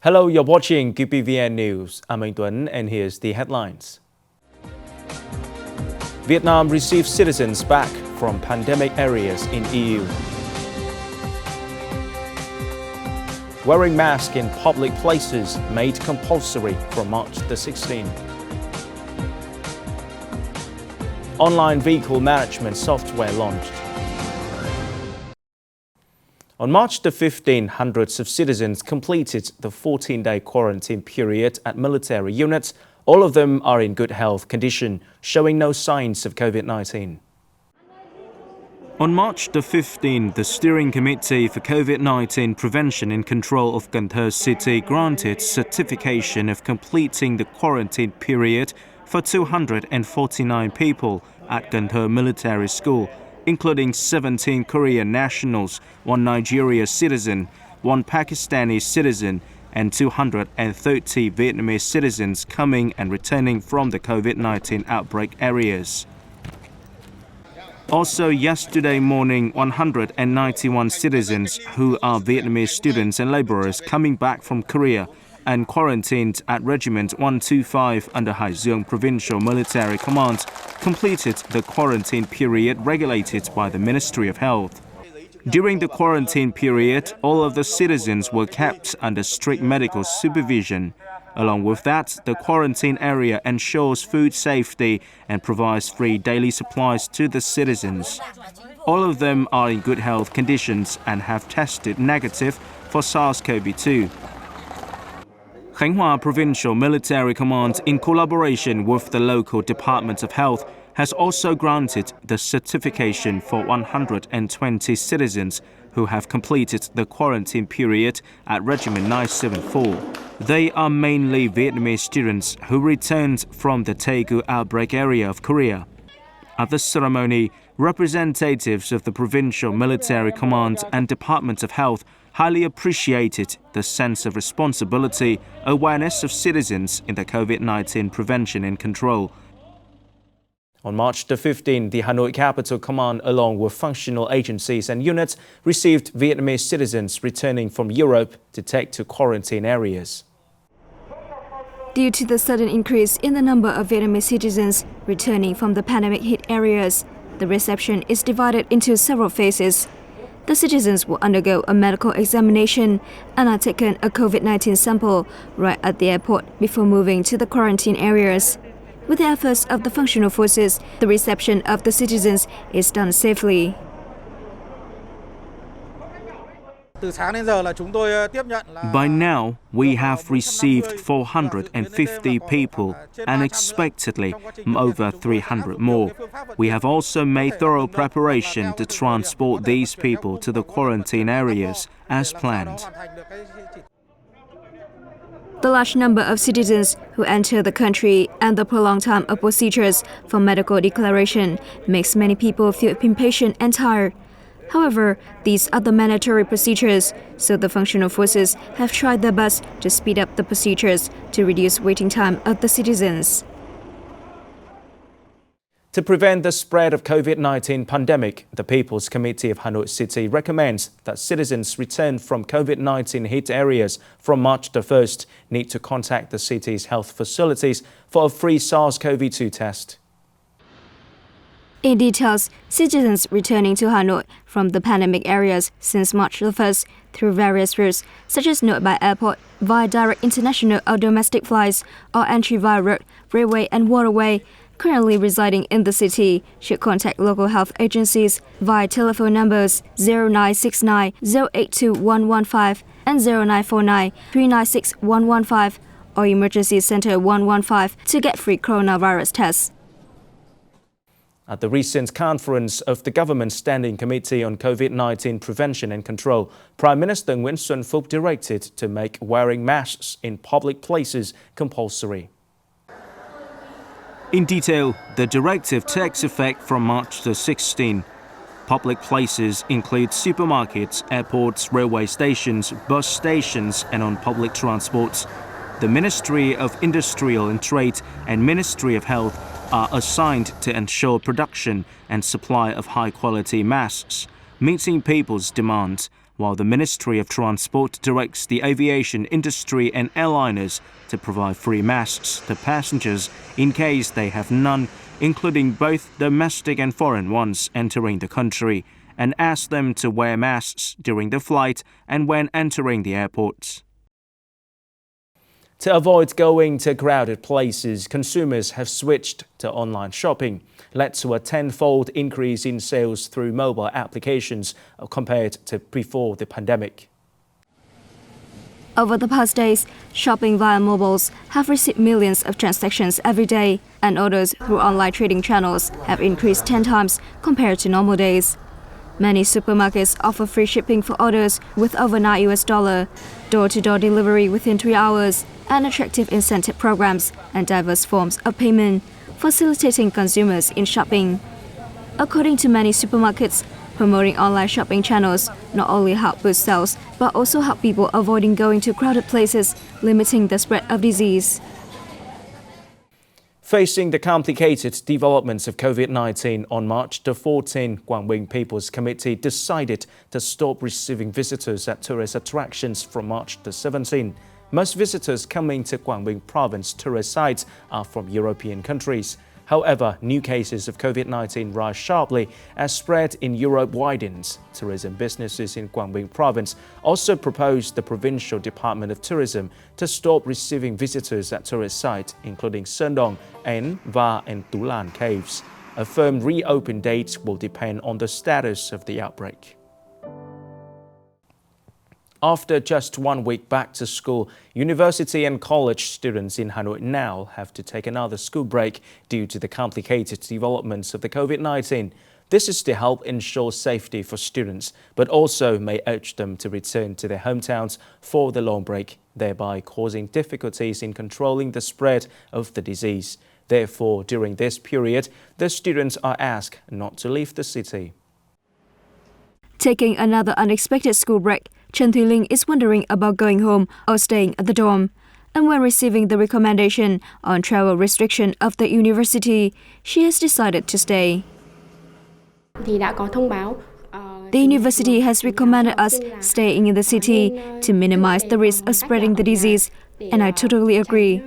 Hello, you're watching QPVN News. I'm Anh Tuấn, and here's the headlines. Vietnam receives citizens back from pandemic areas in EU. Wearing masks in public places made compulsory from March the 16th. Online vehicle management software launched. On March the 15th, hundreds of citizens completed the 14-day quarantine period at military units. All of them are in good health condition, showing no signs of COVID-19. On March the 15th, the Steering Committee for COVID-19 Prevention and Control of Cần Thơ City granted certification of completing the quarantine period for 249 people at Cần Thơ Military School, including 17 Korean nationals, 1 Nigeria citizen, 1 Pakistani citizen, and 230 Vietnamese citizens coming and returning from the COVID-19 outbreak areas. Also yesterday morning, 191 citizens who are Vietnamese students and laborers coming back from Korea and quarantined at Regiment 125 under Hải Dương Provincial Military Command completed the quarantine period regulated by the Ministry of Health. During the quarantine period, all of the citizens were kept under strict medical supervision. Along with that, the quarantine area ensures food safety and provides free daily supplies to the citizens. All of them are in good health conditions and have tested negative for SARS-CoV-2. Khánh Hòa Provincial Military Command, in collaboration with the local Department of Health, has also granted the certification for 120 citizens who have completed the quarantine period at Regiment 974. They are mainly Vietnamese students who returned from the Daegu outbreak area of Korea. At the ceremony, representatives of the Provincial Military Command and Department of Health highly appreciated the sense of responsibility, awareness of citizens in the COVID-19 prevention and control. On March the 15th, the Hanoi Capital Command, along with functional agencies and units, received Vietnamese citizens returning from Europe to take to quarantine areas. Due to the sudden increase in the number of Vietnamese citizens returning from the pandemic-hit areas, the reception is divided into several phases. The citizens will undergo a medical examination and are taken a COVID-19 sample right at the airport before moving to the quarantine areas. With the efforts of the functional forces, the reception of the citizens is done safely. By now, we have received 450 people, unexpectedly over 300 more. We have also made thorough preparation to transport these people to the quarantine areas as planned. The large number of citizens who enter the country and the prolonged time of procedures for medical declaration makes many people feel impatient and tired. However, these are the mandatory procedures, so the functional forces have tried their best to speed up the procedures to reduce waiting time of the citizens. To prevent the spread of COVID-19 pandemic, the People's Committee of Hanoi City recommends that citizens return from COVID-19 hit areas from March the 1st need to contact the city's health facilities for a free SARS-CoV-2 test. In details, citizens returning to Hanoi from the pandemic areas since March the 1st through various routes, such as Nội Bài Airport, via direct international or domestic flights, or entry via road, railway and waterway, currently residing in the city should contact local health agencies via telephone numbers 0969 082 115 and 0949 396 115 or Emergency Center 115 to get free coronavirus tests. At the recent conference of the Government Standing Committee on COVID-19 Prevention and Control, Prime Minister Nguyễn Xuân Phúc directed to make wearing masks in public places compulsory. In detail, the directive takes effect from March the 16th. Public places include supermarkets, airports, railway stations, bus stations, and on public transports. The Ministry of Industrial and Trade and Ministry of Health are assigned to ensure production and supply of high-quality masks, meeting people's demands while the Ministry of Transport directs the aviation industry and airliners to provide free masks to passengers in case they have none, including both domestic and foreign ones entering the country, and ask them to wear masks during the flight and when entering the airports. To avoid going to crowded places, consumers have switched to online shopping, led to a tenfold increase in sales through mobile applications compared to before the pandemic. Over the past days, shopping via mobiles have received millions of transactions every day, and orders through online trading channels have increased 10 times compared to normal days. Many supermarkets offer free shipping for orders with over $9, door-to-door delivery within 3 hours, and attractive incentive programs and diverse forms of payment, facilitating consumers in shopping. According to many supermarkets, promoting online shopping channels not only help boost sales, but also help people avoiding going to crowded places, limiting the spread of disease. Facing the complicated developments of COVID-19 on March the 14th, Quảng People's Committee decided to stop receiving visitors at tourist attractions from March the 17th. Most visitors coming to Quảng Province tourist sites are from European countries. However, new cases of COVID-19 rise sharply as spread in Europe widens. Tourism businesses in Quảng Province also proposed the Provincial Department of Tourism to stop receiving visitors at tourist sites, including Sơn Đông, An Va and Tu Lan caves. A firm reopen date will depend on the status of the outbreak. After just 1 week back to school, university and college students in Hanoi now have to take another school break due to the complicated developments of the COVID-19. This is to help ensure safety for students, but also may urge them to return to their hometowns for the long break, thereby causing difficulties in controlling the spread of the disease. Therefore, during this period, the students are asked not to leave the city. Taking another unexpected school break, Chen Thuy Linh is wondering about going home or staying at the dorm. And when receiving the recommendation on travel restriction of the university, she has decided to stay. The university has recommended us staying in the city to minimize the risk of spreading the disease, and I totally agree.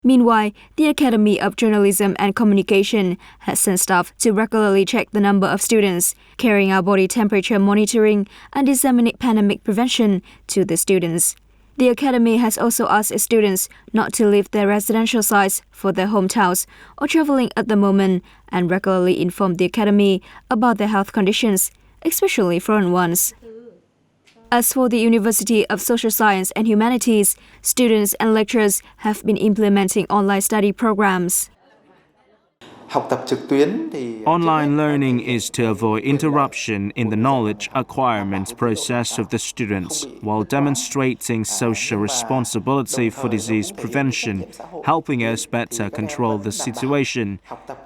Meanwhile, the Academy of Journalism and Communication has sent staff to regularly check the number of students, carrying out body temperature monitoring and disseminate pandemic prevention to the students. The Academy has also asked its students not to leave their residential sites for their hometowns or traveling at the moment, and regularly inform the Academy about their health conditions, especially foreign ones. As for the University of Social Science and Humanities, students and lecturers have been implementing online study programs. Online learning is to avoid interruption in the knowledge acquirement process of the students, while demonstrating social responsibility for disease prevention, helping us better control the situation.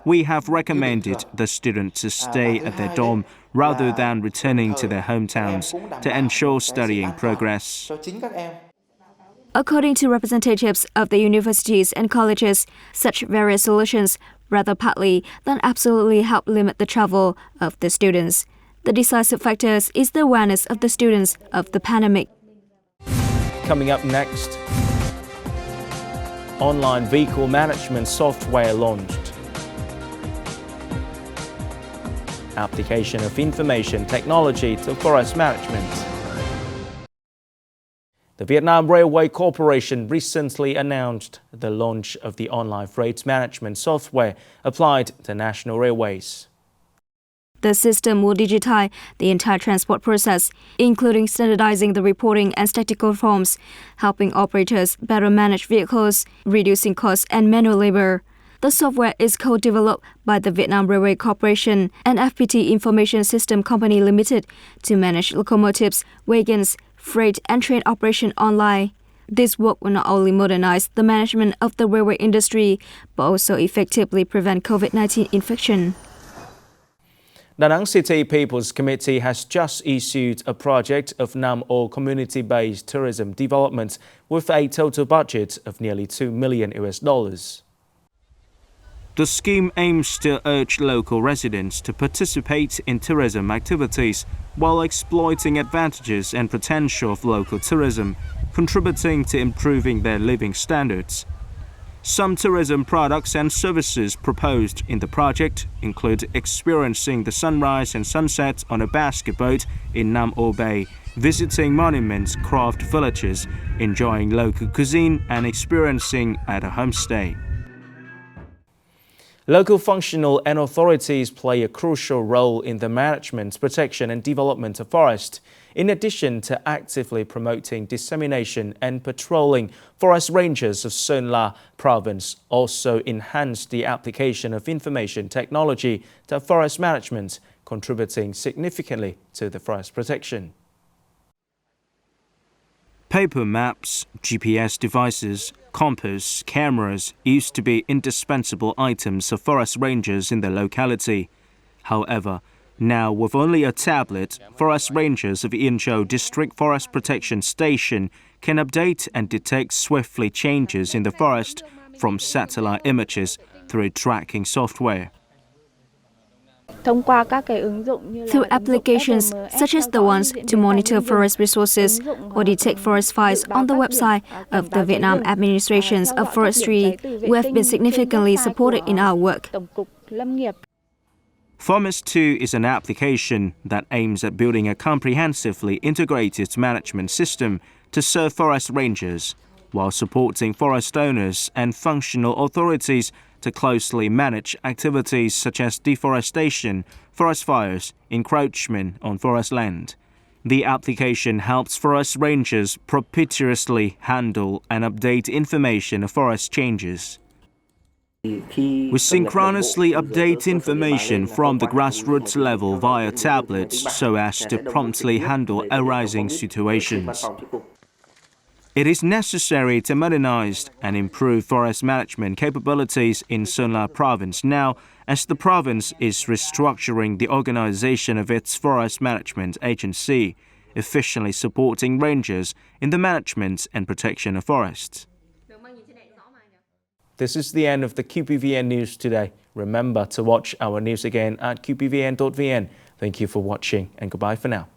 We have recommended the students to stay at their dorm rather than returning to their hometowns to ensure studying progress. According to representatives of the universities and colleges, such various solutions rather partly than absolutely help limit the travel of the students. The decisive factor is the awareness of the students of the pandemic. Coming up next, online vehicle management software launched. Application of information technology to forest management. The Vietnam Railway Corporation recently announced the launch of the online freight management software applied to national railways. The system will digitize the entire transport process, including standardizing the reporting and statistical forms, helping operators better manage vehicles, reducing costs and manual labor. The software is co-developed by the Vietnam Railway Corporation and FPT Information System Company Limited to manage locomotives, wagons, freight and train operation online. This work will not only modernize the management of the railway industry, but also effectively prevent COVID-19 infection. Da Nang City People's Committee has just issued a project of Nam O community-based tourism development with a total budget of nearly $2 million. The scheme aims to urge local residents to participate in tourism activities while exploiting advantages and potential of local tourism, contributing to improving their living standards. Some tourism products and services proposed in the project include experiencing the sunrise and sunset on a basket boat in Nam O Bay, visiting monuments, craft villages, enjoying local cuisine, and experiencing at a homestay. Local functional and authorities play a crucial role in the management, protection and development of forest. In addition to actively promoting dissemination and patrolling, forest rangers of Sơn La province also enhance the application of information technology to forest management, contributing significantly to the forest protection. Paper maps, GPS devices, compass, cameras used to be indispensable items of forest rangers in the locality. However, now with only a tablet, forest rangers of Yên District Forest Protection Station can update and detect swiftly changes in the forest from satellite images through tracking software. Through applications such as the ones to monitor forest resources or detect forest fires on the website of the Vietnam Administrations of Forestry, we have been significantly supported in our work. FORMIS 2 is an application that aims at building a comprehensively integrated management system to serve forest rangers, while supporting forest owners and functional authorities to closely manage activities such as deforestation, forest fires, encroachment on forest land. The application helps forest rangers propitiously handle and update information of forest changes. We synchronously update information from the grassroots level via tablets so as to promptly handle arising situations. It is necessary to modernize and improve forest management capabilities in Sơn La province now, as the province is restructuring the organization of its forest management agency, efficiently supporting rangers in the management and protection of forests. This is the end of the QPVN News today. Remember to watch our news again at qpvn.vn. Thank you for watching and goodbye for now.